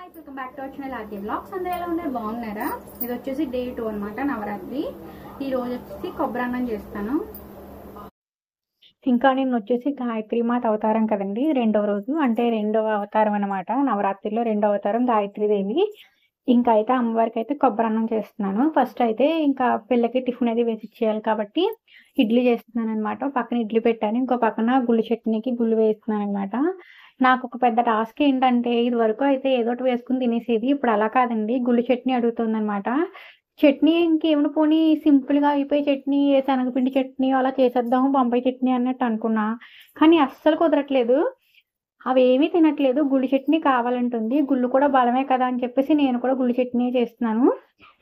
Hi welcome back to our channel RK blogs. అందరూ ఎలా ఉన్నారు? బాగున్నారా? ఇది వచ్చేసి డే 2 అనమాట, నవరాత్రి. ఈ రోజు వచ్చేసి కొబ్బరి అన్నం చేస్తాను. ఇంకా నేను వచ్చేసి గాయత్రి మాత అవతారం కదండి, రెండవ రోజు అంటే రెండవ అవతారం అనమాట. నవరాత్రిలో రెండవ అవతారం గాయత్రీదేవి. ఇంకా అయితే అమ్మవారికి అయితే కొబ్బరి అన్నం చేస్తున్నాను. ఫస్ట్ అయితే ఇంకా పిల్లకి టిఫిన్ అది వేసి ఇచ్చేయాలి కాబట్టి ఇడ్లీ చేస్తున్నాను అనమాట. పక్కన ఇడ్లీ పెట్టాను, ఇంకో పక్కన గుళ్ళు చట్నీకి గుళ్ళు వేస్తున్నాను అనమాట. నాకు ఒక పెద్ద టాస్క్ ఏంటంటే, ఇది వరకు అయితే ఏదో ఒకటి వేసుకుని తినేసేది. ఇప్పుడు అలా కాదండి, గుళ్ళు చట్నీ అడుగుతుంది అనమాట. చట్నీ ఇంకేమైనా పోనీ సింపుల్గా అయిపోయి చట్నీ, శనగపిండి చట్నీ అలా చేసేద్దాము, బొంబాయి చట్నీ అన్నట్టు అనుకున్నా. కానీ అస్సలు కుదరట్లేదు, అవేమీ తినట్లేదు. గుళ్ళు చట్నీ కావాలంటుంది. గుళ్ళు కూడా బలమే కదా అని చెప్పేసి నేను కూడా గుళ్ళు చట్నీ చేస్తున్నాను.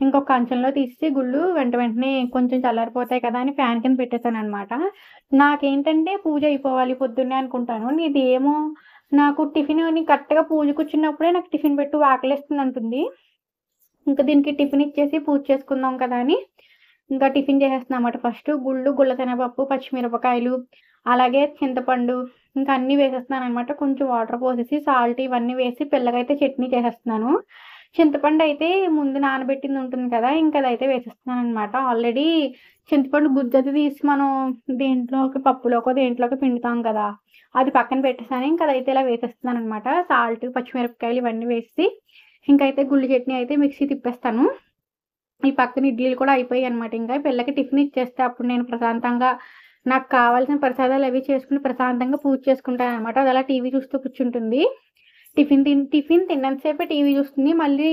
ఇంకొక కంచంలో తీసి గుళ్ళు వెంటనే కొంచెం చల్లారిపోతాయి కదా అని ఫ్యాన్ కింద పెట్టేశాను అనమాట. నాకేంటంటే పూజ అయిపోవాలి పొద్దున్నే అనుకుంటాను. ఇది ఏమో నాకు టిఫిన్ కరెక్ట్గా పూజ కూర్చున్నప్పుడే నాకు టిఫిన్ పెట్టు ఆకలిస్తుంది అంటుంది. ఇంకా దీనికి టిఫిన్ ఇచ్చేసి పూజ చేసుకుందాం కదా అని ఇంకా టిఫిన్ చేసేస్తున్నాం అన్నమాట. ఫస్ట్ గుళ్ళ శనగపప్పు, పచ్చిమిరపకాయలు, అలాగే చింతపండు ఇంకా అన్నీ వేసేస్తున్నాను అనమాట. కొంచెం వాటర్ పోసేసి సాల్ట్ ఇవన్నీ వేసి పిల్లకైతే చట్నీ చేసేస్తున్నాను. చింతపండు అయితే ముందు నానబెట్టింది ఉంటుంది కదా, ఇంకా అదైతే వేసేస్తున్నాను అనమాట. ఆల్రెడీ చింతపండు గుజ్జది తీసి మనం దేంట్లోకి పప్పులోకి దేంట్లోకి పిండుతాం కదా, అది పక్కన పెట్టేసాను. ఇంకా అదైతే ఇలా వేసేస్తున్నాను అనమాట. సాల్ట్, పచ్చిమిరపకాయలు ఇవన్నీ వేసి ఇంకైతే గుళ్ళు చట్నీ అయితే మిక్సీ తిప్పేస్తాను. ఈ పక్కన ఇడ్లీలు కూడా అయిపోయాయి అనమాట. ఇంకా పిల్లకి టిఫిన్ ఇచ్చేస్తే అప్పుడు నేను ప్రశాంతంగా నాకు కావాల్సిన ప్రసాదాలు అవి చేసుకుని ప్రశాంతంగా పూజ చేసుకుంటాను అనమాట. అది అలా టీవీ చూస్తూ కూర్చుంటుంది. టిఫిన్ తిన్నంతసేపే టీవీ చూస్తుంది. మళ్ళీ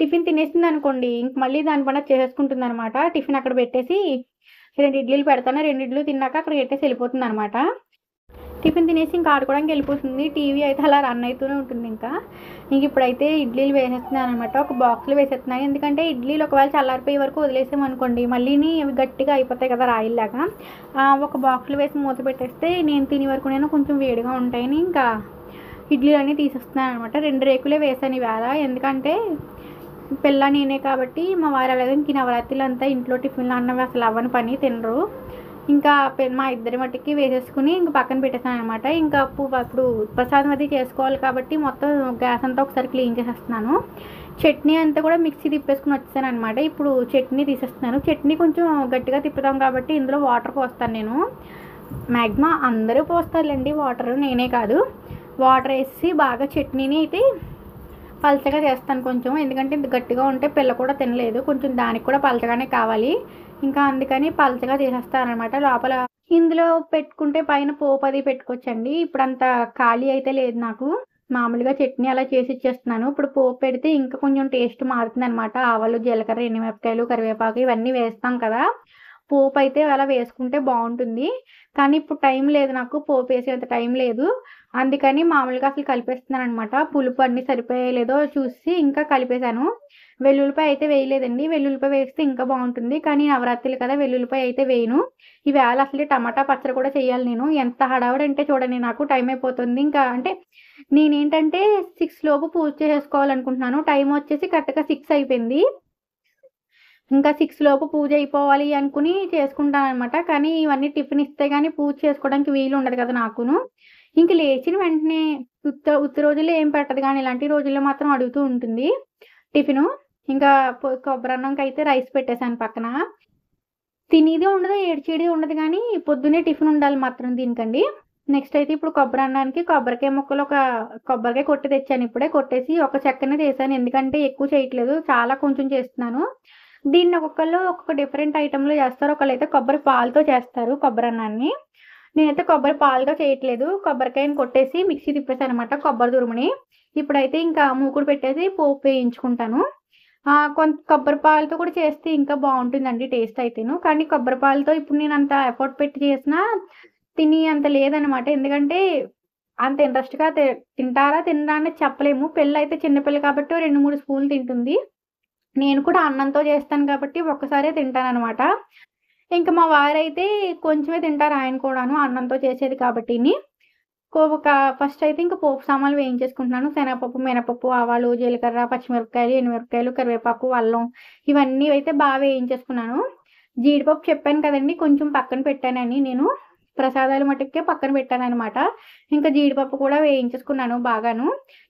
టిఫిన్ తినేసింది అనుకోండి, ఇంక మళ్ళీ దాని పని చేసుకుంటుంది అనమాట. టిఫిన్ అక్కడ పెట్టేసి 2 ఇడ్లీలు పెడతాను, 2 ఇడ్లీలు తిన్నాక అక్కడ పెట్టేసి వెళ్ళిపోతుంది అనమాట. టిఫిన్ తినేసి ఇంకా ఆడుకోవడానికి వెళ్ళిపోతుంది. టీవీ అయితే అలా రన్ అవుతూనే ఉంటుంది. ఇంకా ఇప్పుడైతే ఇడ్లీలు వేసేస్తున్నాను అనమాట. ఒక బాక్స్లో వేసేస్తున్నాను, ఎందుకంటే ఇడ్లీలు ఒకవేళ చల్లారిపోయే వరకు వదిలేసామనుకోండి మళ్ళీని అవి గట్టిగా అయిపోతాయి కదా రాయిల్లాగా. ఒక బాక్స్లో వేసి మూత పెట్టేస్తే నేను తినే వరకు నేను కొంచెం వేడిగా ఉంటాయని ఇంకా ఇడ్లీలు అన్నీ తీసేస్తున్నాను అనమాట. 2 రేకులే వేసాను ఈవేళ, ఎందుకంటే పిల్ల నేనే కాబట్టి. మా వారు అలాగే ఇంక నవరాత్రులు అంతా ఇంట్లో టిఫిన్లు అన్నవి అసలు అవ్వని పని తినరు. ఇంకా మా ఇద్దరి మట్టికి వేసేసుకుని ఇంక పక్కన పెట్టేసాను అనమాట. ఇంకా అప్పుడు ప్రసాదం అది చేసుకోవాలి కాబట్టి మొత్తం గ్యాస్ అంతా ఒకసారి క్లీన్ చేసేస్తున్నాను. చట్నీ అంతా కూడా మిక్సీ తిప్పేసుకుని వచ్చేసాను అనమాట. ఇప్పుడు చట్నీ తీసేస్తున్నాను. చట్నీ కొంచెం గట్టిగా తిప్పుతాం కాబట్టి ఇందులో వాటర్ పోస్తాను నేను. మ్యాక్సిమం అందరూ పోస్తారులేండి వాటర్, నేనే కాదు. వాటర్ వేసి బాగా చట్నీని అయితే పలచగా చేస్తాను కొంచెం, ఎందుకంటే ఇంత గట్టిగా ఉంటే పిల్ల కూడా తినలేదు. కొంచెం దానికి కూడా పలచగానే కావాలి, ఇంకా అందుకని పలచగా చేసేస్తాను అనమాట. లోపల ఇందులో పెట్టుకుంటే పైన పోపు అది పెట్టుకోవచ్చండి. ఇప్పుడు అంత ఖాళీ అయితే లేదు నాకు. మామూలుగా చట్నీ అలా చేసి ఇచ్చేస్తున్నాను. ఇప్పుడు పోపు పెడితే ఇంకా కొంచెం టేస్ట్ మారుతుంది అనమాట. ఆవాలు, జీలకర్ర, ఎండుమిరపకాయలు, కరివేపాకు ఇవన్నీ వేస్తాం కదా, పోపు అయితే అలా వేసుకుంటే బాగుంటుంది. కానీ ఇప్పుడు టైం లేదు నాకు, పోపు వేసేంత టైం లేదు. అందుకని మామూలుగా అసలు కలిపేస్తున్నాను అనమాట. పులుపు అన్నీ సరిపోయలేదో చూసి ఇంకా కలిపేశాను. వెల్లుల్లిపాయ అయితే వేయలేదండి, వెల్లుల్లిపాయ వేస్తే ఇంకా బాగుంటుంది. కానీ నవరాత్రులు కదా, వెల్లుల్లిపాయ అయితే వేయను. ఈవేళ అసలు టమాటా పచ్చడి కూడా చేయాలి నేను. ఎంత హడావుడి అంటే చూడండి, నాకు టైం అయిపోతుంది. ఇంకా అంటే నేనేంటంటే 6 లోపు పూజ చేసుకోవాలనుకుంటున్నాను. టైం వచ్చేసి కరెక్ట్గా 6 అయిపోయింది. ఇంకా 6 లోపు పూజ అయిపోవాలి అనుకుని చేసుకుంటాను అనమాట. కానీ ఇవన్నీ టిఫిన్ ఇస్తే కానీ పూజ చేసుకోవడానికి వీలు ఉండదు కదా నాకును. ఇంక లేచిన వెంటనే ఉత్త రోజుల్లో ఏం పెట్టదు, కానీ ఇలాంటి రోజుల్లో మాత్రం అడుగుతూ ఉంటుంది టిఫిను. ఇంకా కొబ్బరి అన్నంకి అయితే రైస్ పెట్టేశాను పక్కన. తినేది ఉండదు, ఏడ్చేది ఉండదు, కానీ పొద్దున్నే టిఫిన్ ఉండాలి మాత్రం దీనికండి. నెక్స్ట్ అయితే ఇప్పుడు కొబ్బరి అన్నానికి కొబ్బరికాయ ముక్కలు ఒక కొబ్బరికాయ కొట్టి తెచ్చాను. ఇప్పుడే కొట్టేసి ఒక చెక్కనే చేశాను, ఎందుకంటే ఎక్కువ చేయట్లేదు, చాలా కొంచెం చేస్తున్నాను. దీన్ని ఒక్కొక్క డిఫరెంట్ ఐటెంలో చేస్తారు. ఒకళ్ళైతే కొబ్బరి పాలతో చేస్తారు కొబ్బరి అన్నాన్ని. నేనైతే కొబ్బరి పాలతో చేయట్లేదు, కొబ్బరికాయని కొట్టేసి మిక్సీ తిప్పేసాను అనమాట కొబ్బరి తురుముని. ఇప్పుడైతే ఇంకా మూకుడు పెట్టేసి పోపు వేయించుకుంటాను. కొంత కొబ్బరి పాలతో కూడా చేస్తే ఇంకా బాగుంటుందండి టేస్ట్ అయితేను. కానీ కొబ్బరి పాలతో ఇప్పుడు నేను అంత ఎఫర్ట్ పెట్టి చేసినా తిని అంత లేదనమాట. ఎందుకంటే అంత ఇంట్రెస్ట్గా తినరా అని చెప్పలేము. పిల్ల అయితే చిన్నపిల్ల కాబట్టి 2-3 స్పూన్లు తింటుంది. నేను కూడా అన్నంతో చేస్తాను కాబట్టి ఒక్కసారే తింటాను అనమాట. ఇంకా మా వారైతే కొంచెమే తింటారు, ఆయన కూడాను అన్నంతో చేసేది కాబట్టి. ఫస్ట్ అయితే ఇంకా పోపు సామాన్లు వేయించేసుకుంటున్నాను. శనగపప్పు, మినపప్పు, ఆవాలు, జీలకర్ర, పచ్చిమిరపకాయలు, ఎండుమిరపకాయలు, కరివేపాకు, అల్లం ఇవన్నీ అయితే బాగా వేయించేసుకున్నాను. జీడిపప్పు చెప్పాను కదండి కొంచెం పక్కన పెట్టానని నేను. ప్రసాదాలు మట్టుకే పక్కన పెట్టాననమాట. ఇంకా జీడిపప్పు కూడా వేయించేసుకున్నాను బాగాను.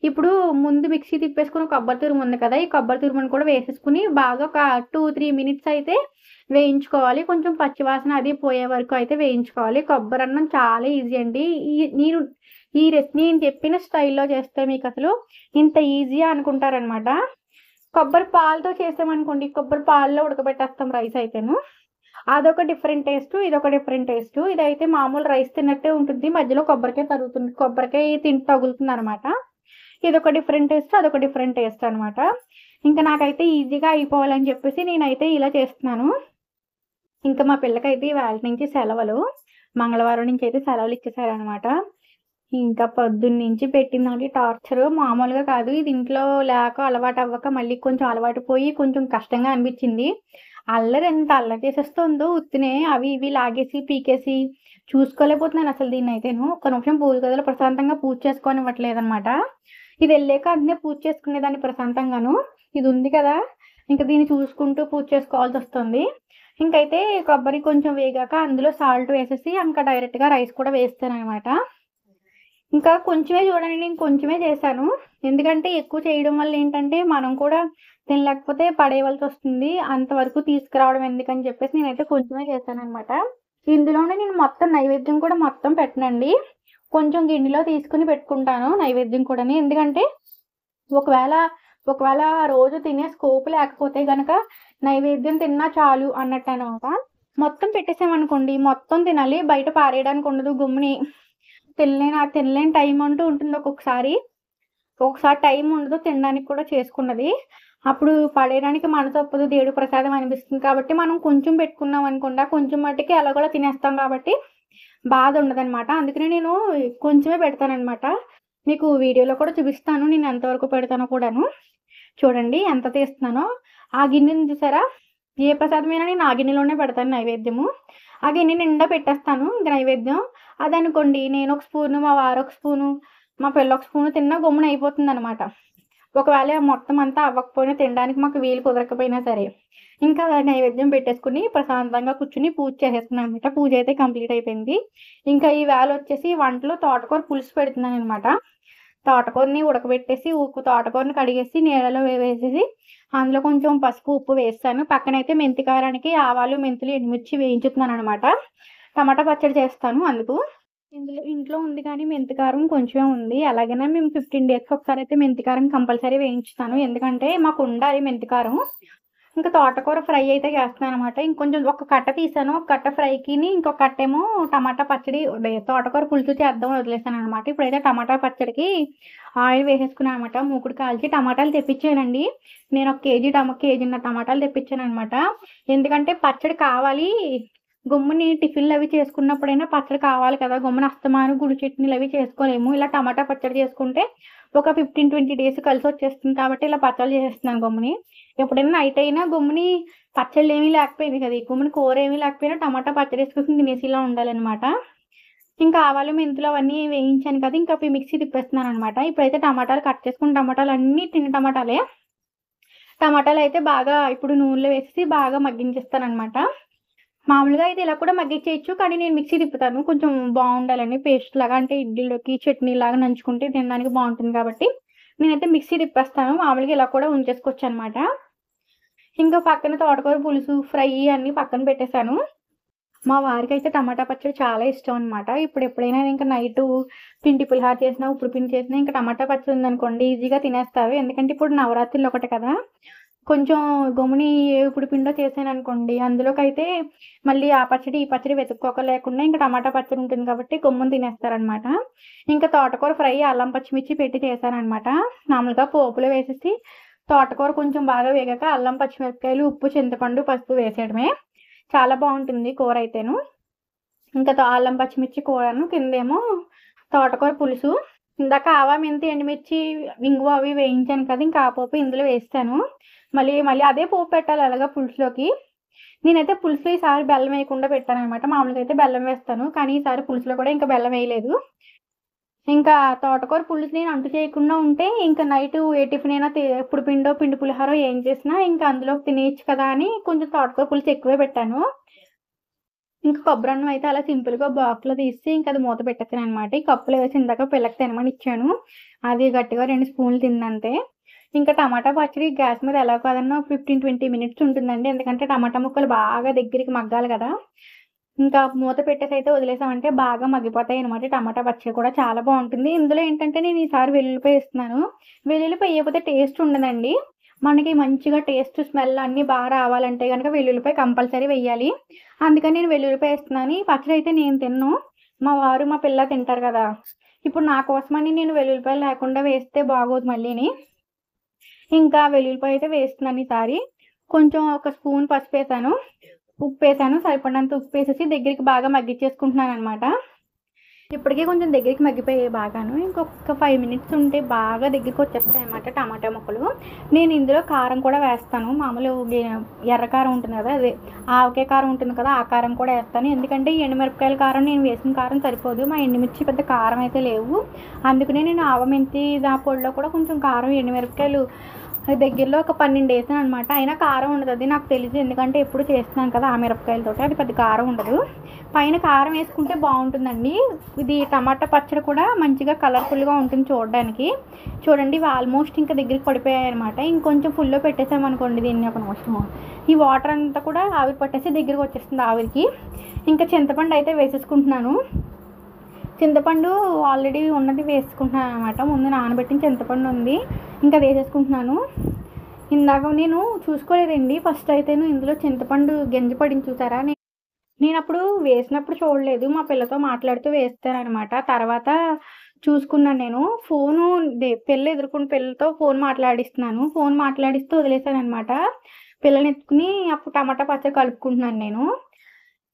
ఇప్పుడు ముందు మిక్సీ తిప్పేసుకున్న కొబ్బరి తురుము ఉంది కదా! ఈ కొబ్బరి తురుమును కూడా వేసేసుకొని బాగా ఒక 2, 3 మినిట్స్ అయితే వేయించుకోవాలి. కొంచెం పచ్చివాసన అది పోయే వరకు అయితే వేయించుకోవాలి. కొబ్బరన్నం చాలా ఈజీ అండి. ఈ రెసిపీ నేను చెప్పిన స్టైల్‌లో చేస్తే మీకసలు ఇంత ఈజీయా అనుకుంటారనమాట. కొబ్బరి పాలతో చేసామనుకోండి, కొబ్బరి పాలలో ఉడకబెట్టేస్తాం రైస్ అయితేను. అదొక డిఫరెంట్ టేస్టు, ఇదొక డిఫరెంట్ టేస్టు. ఇదైతే మామూలు రైస్ తిన్నట్టే ఉంటుంది. మధ్యలో కొబ్బరికాయ తగులుతుందనమాట. ఇదొక డిఫరెంట్ టేస్ట్, అదొక డిఫరెంట్ టేస్ట్ అనమాట. ఇంకా నాకైతే ఈజీగా అయిపోవాలని చెప్పేసి నేనైతే ఇలా చేస్తున్నాను. ఇంకా మా పిల్లకైతే ఇవాళ నుంచి సెలవులు. మంగళవారం నుంచి అయితే సెలవులు ఇచ్చేసారనమాట. ఇంకా పొద్దున్నుంచి పెట్టిందండి టార్చరు మామూలుగా కాదు. ఇది ఇంట్లో లేక అలవాటు అవ్వక మళ్ళీ కొంచెం అలవాటు పోయి కొంచెం కష్టంగా అనిపించింది. అల్లరి ఎంత అల్లరి చేసేస్తుందో ఉత్తినే అవి ఇవి లాగేసి పీకేసి చూసుకోలేకపోతున్నాను అసలు దీన్నైతేను. ఒక్క నిమిషం పూజ గదిలో ప్రశాంతంగా పూజ చేసుకోనివ్వట్లేదనమాట. ఇది వెళ్ళాక అన్నీ పూజ చేసుకునేదాన్ని ప్రశాంతంగాను. ఇది ఉంది కదా, ఇంకా దీన్ని చూసుకుంటూ పూజ చేసుకోవాల్సి వస్తుంది. ఇంకైతే కొబ్బరి కొంచెం వేగాక అందులో సాల్ట్ వేసేసి ఇంకా డైరెక్ట్గా రైస్ కూడా వేస్తాననమాట. ఇంకా కొంచెమే చూడండి, నేను కొంచెమే చేశాను. ఎందుకంటే ఎక్కువ చేయడం వల్ల ఏంటంటే మనం కూడా తినలేకపోతే పడేయవలసి వస్తుంది. అంతవరకు తీసుకురావడం ఎందుకని చెప్పేసి నేనైతే కొంచెమే చేశాననమాట. ఇందులోనే నేను మొత్తం నైవేద్యం కూడా మొత్తం పెట్టనండి. కొంచెం గిన్నెలో తీసుకుని పెట్టుకుంటాను నైవేద్యం కూడా. ఎందుకంటే ఒకవేళ రోజు తినే స్కోప్ లేకపోతే గనక నైవేద్యం తిన్నా చాలు అన్నట్టు అనమాట. మొత్తం పెట్టేసామనుకోండి, మొత్తం తినాలి, బయట పారేయడానికి ఉండదు. గుమ్ముని తినలేని టైం అంటూ ఉంటుంది ఒక్కొక్కసారి టైం ఉండదు తినడానికి కూడా చేసుకున్నది. అప్పుడు పడేయడానికి మనసు ఒప్పదు, దేవుడి ప్రసాదం అనిపిస్తుంది. కాబట్టి మనం కొంచెం పెట్టుకున్నాం అనుకుండా కొంచెం మట్టుకి అలా కూడా తినేస్తాం కాబట్టి బాధ ఉండదనమాట. అందుకని నేను కొంచెమే పెడతానమాట. మీకు వీడియోలో కూడా చూపిస్తాను నేను ఎంతవరకు పెడతానో కూడాను. చూడండి ఎంత తీస్తున్నానో. ఆ గిన్నెని చూసారా, ఏ ప్రసాదమైనా నేను ఆ గిన్నెలోనే పెడతాను నైవేద్యము. ఆ గిన్నె నిండా పెట్టేస్తాను ఇంకా నైవేద్యం. అదనుకోండి నేను ఒక స్పూను, మా వారు ఒక స్పూను, మా పిల్ల ఒక స్పూను తిన్నా గమ్మున అయిపోతుంది అనమాట. ఒకవేళ మొత్తం అంతా అవ్వకపోయినా తినడానికి మాకు వీలు కుదరకపోయినా సరే ఇంకా నైవేద్యం పెట్టేసుకుని ప్రశాంతంగా కూర్చుని పూజ చేసేస్తున్నాను అనమాట. పూజ అయితే కంప్లీట్ అయిపోయింది. ఇంకా ఈ వేళ వచ్చేసి వంటలో తోటకూర పులుసు పెడుతున్నాను అనమాట. తోటకూరని ఉడకబెట్టేసి తోటకూరని కడిగేసి నీళ్ళలో వేసేసి అందులో కొంచెం పసుపు ఉప్పు వేస్తాను. పక్కనైతే మెంతికారానికి ఆవాలు మెంతులు ఎండుమిర్చి వేయించుతున్నాను అనమాట. టమాటా పచ్చడి చేస్తాను అందుకు. ఇంట్లో ఉంది కానీ మెంతికారం కొంచెమే ఉంది. అలాగనే మేము 15 డేస్కి ఒకసారి అయితే మెంతికారం కంపల్సరీ వేయించుతాను. ఎందుకంటే మాకు ఉండాలి మెంతికారం. ఇంకా తోటకూర ఫ్రై అయితే చేస్తున్నాను అనమాట. ఇంకొంచెం ఒక కట్ట తీసాను, ఒక కట్ట ఫ్రైకి, ఇంకొక కట్ట ఏమో టమాటా పచ్చడి తోటకూర పులుసు చేద్దాం వదిలేసాను అనమాట. ఇప్పుడైతే టమాటా పచ్చడికి ఆయిల్ వేసేసుకున్నాను అనమాట. మూకుడు కాల్చి టమాటాలు తెప్పించానండి. నేను ఒక కేజీన్నర టమాటాలు తెప్పించాను అనమాట. ఎందుకంటే పచ్చడి కావాలి, గుమ్ముని టిఫిన్లు అవి చేసుకున్నప్పుడైనా పచ్చడి కావాలి కదా. గుమ్మున అస్తమాను గుడి చట్నీలు అవి చేసుకోలేము. ఇలా టమాటా పచ్చడి చేసుకుంటే ఒక 15-20 డేస్ కలిసి వచ్చేస్తుంది. కాబట్టి ఇలా పచ్చళ్ళు చేసేస్తున్నాను గుమ్ముని. ఎప్పుడైనా నైట్ అయినా గుమ్ముని పచ్చళ్ళు ఏమీ లేకపోయింది కదా, గుమ్ముని కూర ఏమీ లేకపోయినా టమాటా పచ్చడి వేసుకుని తినేసిలా ఉండాలన్నమాట. ఇంకా ఆవాలు మెంతులు అవన్నీ వేయించాను కదా, ఇంకా మిక్సీ తిప్పేస్తున్నాను అనమాట. ఇప్పుడైతే టమాటాలు కట్ చేసుకుని టమాటాలు అన్నీ తిన్న టమాటాలే. టమాటాలు అయితే బాగా ఇప్పుడు నూనెలో వేసి బాగా మగ్గించేస్తాను అనమాట. మామూలుగా అయితే ఇలా కూడా మగ్గించేయచ్చు, కానీ నేను మిక్సీ తిప్పుతాను కొంచెం బాగుండాలని. పేస్ట్ లాగా అంటే ఇడ్లీలోకి చట్నీ లాగా నంచుకుంటే తినడానికి బాగుంటుంది కాబట్టి నేనైతే మిక్సీ తిప్పేస్తాను. మామూలుగా ఇలా కూడా ఉంచేసుకోవచ్చు అనమాట. ఇంకా పక్కన తోటకూర పులుసు ఫ్రై అన్నీ పక్కన పెట్టేశాను. మా వారికి అయితే టమాటా పచ్చడి చాలా ఇష్టం అనమాట. ఇప్పుడు ఎప్పుడైనా ఇంకా నైట్ పిండి పులిహార చేసినా, ఉప్పుడు పిండి చేసినా ఇంకా టమాటా పచ్చడి ఉందనుకోండి ఈజీగా తినేస్తారు. ఎందుకంటే ఇప్పుడు నవరాత్రులు ఒకటి కదా, కొంచెం గమ్ముని ఇప్పుడు పిండో చేశాను అనుకోండి అందులోకి అయితే మళ్ళీ ఆ పచ్చడి ఈ పచ్చడి వెతుక్కోక లేకుండా ఇంకా టమాటా పచ్చడి ఉంటుంది కాబట్టి గమ్మున తినేస్తారనమాట. ఇంకా తోటకూర ఫ్రై అల్లం పచ్చిమిర్చి పెట్టి చేశానమాట. మామూలుగా పోపులో వేసేసి తోటకూర కొంచెం బాగా వేగాక అల్లం పచ్చిమిరపకాయలు ఉప్పు చింతపండు పసుపు వేసేయడమే. చాలా బాగుంటుంది కూర అయితేను. ఇంకా అల్లం పచ్చిమిర్చి కూరను, కిందేమో తోటకూర పులుసు. ఇందాక ఆవా మెంతి ఎండుమిర్చి ఇంగువ అవి వేయించాను కదా, ఇంకా ఆ పోపు ఇందులో వేస్తాను. మళ్ళీ అదే పోపు పెట్టాలి అలాగా పులుసులోకి. నేనైతే పులుసులో ఈసారి బెల్లం వేయకుండా పెట్టాను అనమాట. మామూలుగా అయితే బెల్లం వేస్తాను, కానీ ఈసారి పులుసులో కూడా ఇంకా బెల్లం వేయలేదు. ఇంకా తోటకూర పులుసు నేను అంటు చేయకుండా ఉంటే ఇంకా నైట్ ఏ టిఫిన్ అయినా ఇప్పుడు పిండి పులిహార ఏం చేసినా ఇంకా అందులో తినేయచ్చు కదా అని కొంచెం తోటకూర పులుసు ఎక్కువే పెట్టాను. ఇంకా కొబ్బరన్నం అయితే అలా సింపుల్‌గా బాక్స్‌లో తీసి ఇంకా అది మూత పెట్టేసాననమాట. ఈ కప్పులో వేసి ఇందాక పిల్లకి తినమని ఇచ్చాను. అది గట్టిగా 2 స్పూన్లు తిందంతే. ఇంకా టమాటా పచ్చడి గ్యాస్ మీద ఎలా కాదన్నా 15, 20 మినిట్స్ ఉంటుందండి. ఎందుకంటే టమాటా ముక్కలు బాగా దగ్గరికి మగ్గాలి గదా! ఇంకా మూత పెట్టేసైతే వదిలేసామంటే బాగా మగ్గిపోతాయనమాట. టమాటా పచ్చడి కూడా చాలా బావుంటుంది. ఇందులో ఏంటంటే నేను ఈసారి వెల్లుల్లిపాయ ఏస్తున్నాను. వెల్లుల్లిపాయ ఎయకపోతే టేస్ట్ ఉండదండి. మనకి మంచిగా టేస్ట్, స్మెల్ అన్నీ రావాలంటే గనక వెల్లుల్లిపాయ కంపల్సరీ వెయ్యాలి. అందుకని నేను వెల్లుల్లిపాయ ఏస్తున్నాను. ఈ పచ్చడైతే నేను తినను. మా వారు, మా పిల్ల తింటారు గదా! ఇప్పుడు నా కోసమని నేను వెల్లుల్లిపాయలు లేకుండా వేస్తే బాగోదు మళ్ళీని. ఇంకా వెల్లుల్లిపాయ అయితే వేస్తున్నాను ఈసారి. కొంచెం ఒక స్పూన్ పసుపేసాను. ఉప్పేసాను. సరిపడినంత ఉప్పేసేసి దగ్గరికి బాగా మగ్గిచ్చేసుకుంటున్నాననమాట. ఇప్పటికే కొంచెం దగ్గరికి మగ్గిపోయాయి బాగాను. ఇంకొక 5 మినిట్స్ ఉంటే బాగా దగ్గరికొచ్చేస్తాయనమాట టమాటా ముక్కలు. నేను ఇందులో కారం కూడా వేస్తాను. మామూలు ఎర్ర కారం ఉంటుంది కదా! అదే ఆవకాయ కారం ఉంటుంది కదా! ఆ కారం కూడా ఏస్తాను. ఎందుకంటే ఈ ఎండుమిరపకాయల కారం నేను వేసిన కారం సరిపోదు. మా ఎండుమిర్చి పెద్ద కారం అయితే లేవు. అందుకనే నేను ఆవమెంతి పొడిలో కూడా కొంచెం కారం, ఎండుమిరపకాయలు దగ్గరలో ఒక 12 ఏసాననమాట. అయినా కారం ఉండదు. అది నాకు తెలుసు. ఎందుకంటే ఎప్పుడు చేస్తున్నాను కదా ఆ మిరపకాయలతోటి. అది పెద్ద కారం ఉండదు. పైన కారం వేసుకుంటే బాగుంటుందండి. ఇది టమాటా పచ్చడి కూడా మంచిగా కలర్ఫుల్గా ఉంటుంది చూడడానికి. చూడండి ఇవి ఆల్మోస్ట్ ఇంకా దగ్గరికి పడిపోయాయి అనమాట. ఇంకొంచెం ఫుల్లో పెట్టేసామనుకోండి దీన్ని ఒక నిమిషం, ఈ వాటర్ అంతా కూడా ఆవిరి పట్టేసి దగ్గరికి వచ్చేస్తుంది ఆవిరికి. ఇంకా చింతపండు అయితే వేసేసుకుంటున్నాను. చింతపండు ఆల్రెడీ ఉన్నది వేసుకుంటున్నాను అనమాట. ముందు నానబెట్టిన చింతపండు ఉంది. ఇంకా వేసేసుకుంటున్నాను. ఇందాక నేను చూసుకోలేదండి. ఫస్ట్ అయితేను ఇందులో చింతపండు గింజ పడింది చూసారా? నేనప్పుడు వేసినప్పుడు చూడలేదు. మా పిల్లతో మాట్లాడుతూ వేస్తాననమాట. తర్వాత చూసుకున్నాను నేను. పిల్ల ఎదురుకున్న పిల్లతో ఫోన్ మాట్లాడిస్తున్నాను. ఫోన్ మాట్లాడిస్తూ వదిలేసాననమాట. పిల్లని ఎత్తుకుని అప్పుడు టమాటా పచ్చడి కలుపుకుంటున్నాను నేను.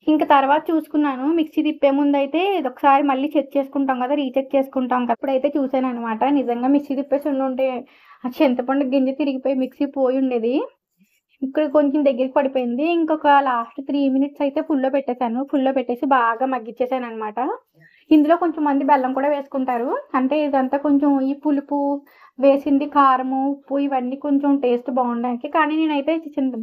ఇంక తర్వాత చూసుకున్నాను. మిక్సీ తిప్పే ముందయితే ఇదొకసారి మళ్ళీ చెక్ చేసుకుంటాం కదా! రీచెక్ చేసుకుంటాం కదా! అప్పుడైతే చూసాననమాట. నిజంగా మిక్సీ తిప్పేసి ఉండుంటే ఆ చింతపండు గింజ తిరిగిపోయి మిక్సీ పోయుండేది. ఇక్కడ కొంచెం దగ్గరికి పడిపోయింది. ఇంకొక లాస్ట్ 3 మినిట్స్ అయితే ఫుల్‌లో పెట్టేసాను. ఫుల్‌లో పెట్టేసి బాగా మగ్గిచ్చేసాననమాట. ఇందులో కొంచెం మంది బెల్లం కూడా వేసుకుంటారు. అంటే ఇదంతా కొంచెం ఈ పులుపు వేసింది, కారము, ఉప్పు ఇవన్నీ కొంచెం టేస్ట్ బావుండడానికి. కానీ నేనైతే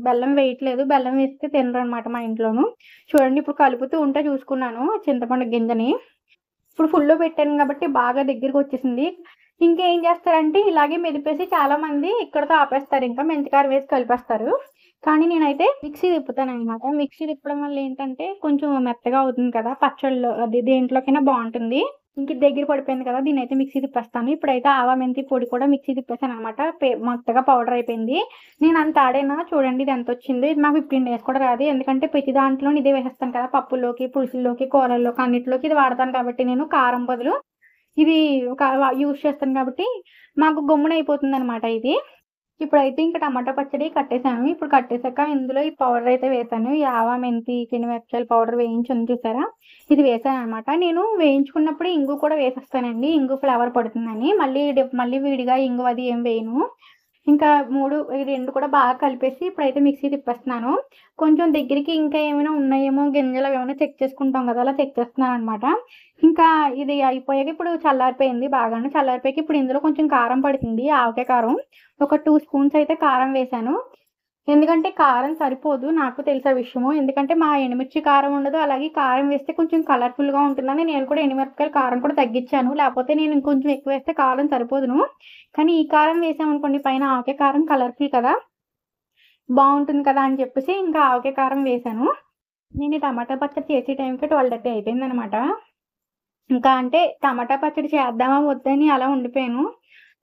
బెల్లం వేయట్లేదు. బెల్లం వేస్తే తినరనమాట మా ఇంట్లోను. చూడండి ఇప్పుడు కలుపుతూ ఉంటే చూసుకున్నాను చింతపండు గింజని. ఇప్పుడు ఫుల్‌లో పెట్టాను కాబట్టి బాగా దగ్గరికొచ్చేసింది. ఇంకేం చేస్తారంటే ఇలాగే మెదిపేసి చాలామంది ఇక్కడితో ఆపేస్తారు. ఇంకా మెంతికారం వేసి కలిపేస్తారు. కానీ నేనైతే మిక్సీ తిప్పుతాననమాట. మిక్సీ తిప్పడం వల్ల ఏంటంటే కొంచెం మెత్తగా అవుతుంది కదా! పచ్చడిలో అది దేంట్లోకైనా బావుంటుంది. ఇంక దగ్గర పడిపోయింది కదా! దీన్నైతే మిక్సీ తిప్పేస్తాను. ఇప్పుడైతే ఆవా మెంతి పొడి కూడా మిక్సీ తిప్పేసాననమాట. మెత్తగా పౌడర్ అయిపోయింది. నేనంత ఆడేనా చూడండి ఇది ఎంతొచ్చిందో. ఇది నాకు 15 డేస్ కూడా రాదు. ఎందుకంటే ప్రతి దాంట్లోని ఇదే వేసేస్తాను కదా! పప్పుల్లోకి, పులుసుల్లోకి, కూరల్లోకి అన్నిటిలోకి ఇది వాడతాను కాబట్టి నేను కారం బదులు ఇది యూజ్ చేస్తాను కాబట్టి మాకు గమ్మున అయిపోతుందనమాట ఇది. ఇప్పుడైతే ఇంక టమాటా పచ్చడి కట్టేసాను. ఇప్పుడు కట్టేసాక ఇందులో ఈ పౌడర్ అయితే వేసాను. ఈ ఆవా, మెంతి, మిరపకాయల పౌడర్ వేయించి ఉంది చూసారా? ఇది వేసాననమాట. నేను వేయించుకున్నప్పుడే ఇంగు కూడా వేసేస్తానండి. ఇంగు ఫ్లేవర్ పడుతుందని. మళ్ళీ విడిగా ఇంగు అది ఏం వేయను. ఇంకా ఈ 2 కూడా బాగా కలిపేసి ఇప్పుడైతే మిక్సీ తిప్పేస్తున్నాను. కొంచెం దగ్గరికి ఇంకా ఏమైనా ఉన్నాయేమో గింజలు అవేమైనా చెక్ చేసుకుంటాం కదా! అలా చెక్ చేస్తున్నాననమాట. ఇంకా ఇది అయిపోయాక ఇప్పుడు చల్లారిపోయింది బాగాను. చల్లారిపోయాక ఇప్పుడు ఇందులో కొంచెం కారం పడుతుంది. ఆవకాయ కారం. ఒక 2 స్పూన్స్ అయితే కారం వేశాను. ఎందుకంటే కారం సరిపోదు. నాకు తెలుసా విషయము. ఎందుకంటే మా ఎండుమిర్చి కారం ఉండదు. అలాగే కారం వేస్తే కొంచెం కలర్‌ఫుల్‌గా ఉంటుందని నేను కూడా ఎండుమిరపకాయల కారం కూడా తగ్గించాను. లేకపోతే నేను ఇంకొంచెం ఎక్కువ వేస్తే కారం సరిపోదును. కానీ ఈ కారం వేసామనుకోండి పైన ఆవకాయ కారం కలర్‌ఫుల్ కదా! బావుంటుంది కదా! అని చెప్పేసి ఇంకా ఆవకాయ కారం వేశాను. నేను ఈ టమాటా పచ్చడి చేసే టైంకి 12:30 అయిపోయిందనమాట. ఇంకా అంటే టమాటా పచ్చడి చేద్దామా వద్దని అలా ఉండిపోయాను.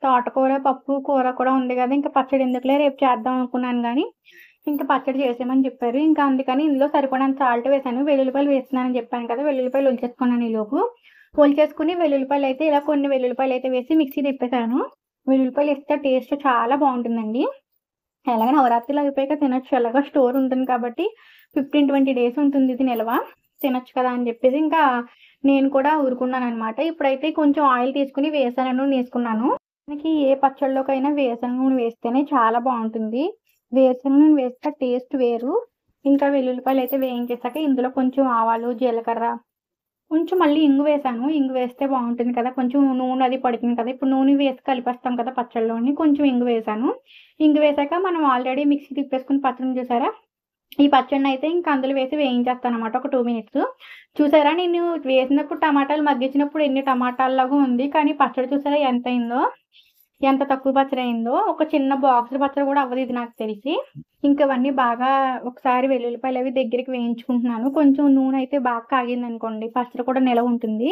తోటకూర, పప్పు, కూర కూడా ఉంది గదా! ఇంక పచ్చడి ఎందుకులే రేపు చేద్దాం అనుకున్నాను గానీ, ఇంక పచ్చడి చేసేయమని చెప్పారు. ఇంకా అందుకని ఇందులో సరిపడినంత సాల్ట్ వేశాను. వెల్లుల్లిపాయలు వేస్తున్నానని చెప్పాను కదా! వెల్లుల్లిపాయలు ఒలిచేసుకున్నాను ఈలోపు. ఒలిచేసుకొని వెల్లుల్లిపాయలైతే ఇలా కొన్ని వెల్లుల్లిపాయలైతే వేసి మిక్సీ తిప్పేసాను. వెల్లుల్లిపాయలు ఏస్తే టేస్ట్ చాలా బావుంటుందండి. ఎలాగో నవరాత్రులు అయిపోయాక తినొచ్చు. ఎలాగో స్టోర్ ఉంటుంది కాబట్టి 15, 20 డేస్ ఉంటుంది ఇది నిలవ. తినొచ్చు కదా! అని చెప్పేసి ఇంకా నేను కూడా ఊరుకున్నాననమాట. ఇప్పుడైతే కొంచెం ఆయిల్ తీసుకొని వేరుశనగ నూనె వేసుకున్నాను. మనకి ఏ పచ్చడిలోకైనా వేరుశనగ నూనె వేస్తేనే చాలా బావుంటుంది. వేరుశనగ నూనె వేస్తే టేస్ట్ వేరు. ఇంకా వెల్లుల్లిపాయలైతే వేయించేసాక ఇందులో కొంచెం ఆవాలు, జీలకర్ర, కొంచెం మళ్ళీ ఇంగు వేశాను. ఇంగు వేస్తే బావుంటుంది కదా! కొంచెం నూనె అది పడుతుంది కదా! ఇప్పుడు నూనె వేసి కలిపేస్తాం కదా పచ్చడిలోని. కొంచెం ఇంగు వేశాను. ఇంగు వేశాక మనం ఆల్రెడీ మిక్సీ తిప్పేసుకుని పచ్చడిని చూసారా? ఈ పచ్చడినైతే ఇంక అందులో వేసి వేయించేస్తాననమాట ఒక 2 మినిట్స్. చూసారా నేను వేసినప్పుడు టమాటాలు మగ్గించినప్పుడు ఎన్ని టమాటాల్లాగా ఉంది. కానీ పచ్చడి చూసారా ఎంతయిందో? ఎంత తక్కువ పచ్చడయిందో. ఒక చిన్న బాక్స్ పచ్చడి కూడా అవ్వదు ఇది నాకు తెలిసి. ఇంక ఇవన్నీ బాగా ఒకసారి వెల్లుల్లిపాయలవి దగ్గరికి వేయించుకుంటున్నాను. కొంచెం నూనె బాగా కాగిందనుకోండి పచ్చడి కూడా నిలవ ఉంటుంది.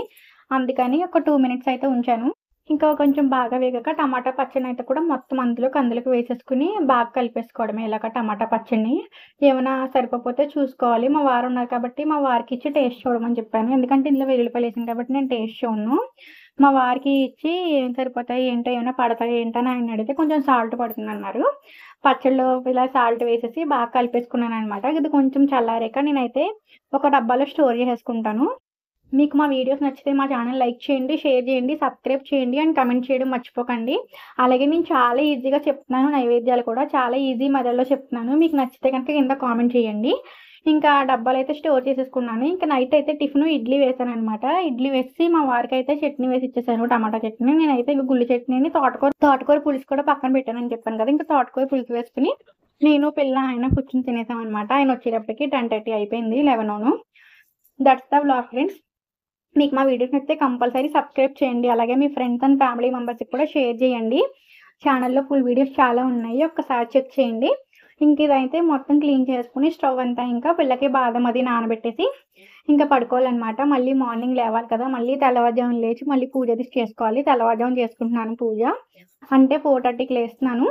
అందుకని ఒక 2 మినిట్స్ అయితే ఉంచాను. ఇంకా కొంచెం బాగా వేగాక టమాటా పచ్చడినైతే కూడా మొత్తం అందులోకి వేసేసుకొని బాగా కలిపేసుకోవడమే ఇలాగ టమాటా పచ్చడిని. ఏమైనా సరిపోతే చూసుకోవాలి. మా వారున్నారు కాబట్టి మా వారికిచ్చి టేస్ట్ చూడమని చెప్పాను. ఎందుకంటే ఇందులో వెల్లుల్లిపాయలేసాను కాబట్టి నేను టేస్ట్ చూడను. మా వారికి ఇచ్చి ఏం సరిపోతాయి ఏంటో ఏమైనా పడతాయా ఏంటని ఆయన అడిగితే కొంచెం సాల్ట్ పడుతుందన్నారు. పచ్చడిలో ఇలా సాల్ట్ వేసేసి బాగా కలిపేసుకున్నాననమాట. ఇది కొంచెం చల్లారాక నేనైతే ఒక డబ్బాలో స్టోర్ చేసేసుకుంటాను. మీకు మా వీడియోస్ నచ్చితే మా ఛానల్ లైక్ చేయండి, షేర్ చేయండి, సబ్స్క్రైబ్ చేయండి అండ్ కామెంట్ చేయడం మర్చిపోకండి. అలాగే నేను చాలా ఈజీగా చెప్తున్నాను నైవేద్యాలు కూడా. చాలా ఈజీ మెథడ్‌లో చెప్తున్నాను. మీకు నచ్చితే గనుక కింద కామెంట్ చేయండి. ఇంకా డబ్బాలైతే స్టోర్ చేసేసుకున్నాను. ఇంకా నైట్ అయితే టిఫిను ఇడ్లీ వేశాననమాట. ఇడ్లీ వేసి మా వారికైతే చట్నీ వేసి ఇచ్చేసాను టమాటా చట్నీ. నేనైతే ఇంక గుళ్ళు చట్నీని తోటకూర పులుసు కూడా పక్కన పెట్టానని చెప్పాను కదా! ఇంకా తోటకూర పులుసు వేసుకొని నేను, పిల్ల, ఆయన కూర్చొని తినేసామనమాట. ఆయన వచ్చేటప్పటికి 10:30 అయిపోయింది. 11 దట్స్ ద వ్లాగ్ ఫ్రెండ్స్. మీకు మా వీడియోస్ నచ్చితే కంపల్సరీ సబ్స్క్రైబ్ చేయండి. అలాగే మీ ఫ్రెండ్స్ అండ్ ఫ్యామిలీ మెంబర్స్‌కి కూడా షేర్ చేయండి. ఛానల్‌లో ఫుల్ వీడియోస్ చాలా ఉన్నాయి. ఒక్కసారి చెక్ చేయండి. ఇంక ఇదైతే మొత్తం క్లీన్ చేసుకొని స్టవ్ అంతా ఇంకా పిల్లకి బాదం అది నానబెట్టేసి ఇంకా పడుకోవాలనమాట. మళ్ళీ మార్నింగ్ లేవాలి కదా! మళ్ళీ తెల్లవారుజామున లేచి మళ్ళీ పూజ అది చేసుకోవాలి. తెల్లవారుజామున చేసుకుంటున్నాను పూజ. అంటే 4:30కి లేస్తున్నాను.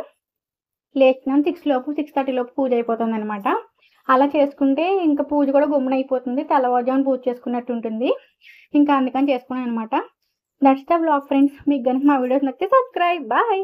6:30 లోపు పూజ అయిపోతుందనమాట. అలా చేసుకుంటే ఇంకా పూజ కూడా గమ్మున అయిపోతుంది. తెల్లవారుజామున పూజ చేసుకున్నట్టు ఉంటుంది. ఇంకా అందుకని చేసుకున్నాననమాట. That's the vlog friends. మీకు గనుక మా వీడియోస్ నచ్చితే సబ్స్క్రైబ్. బాయ్.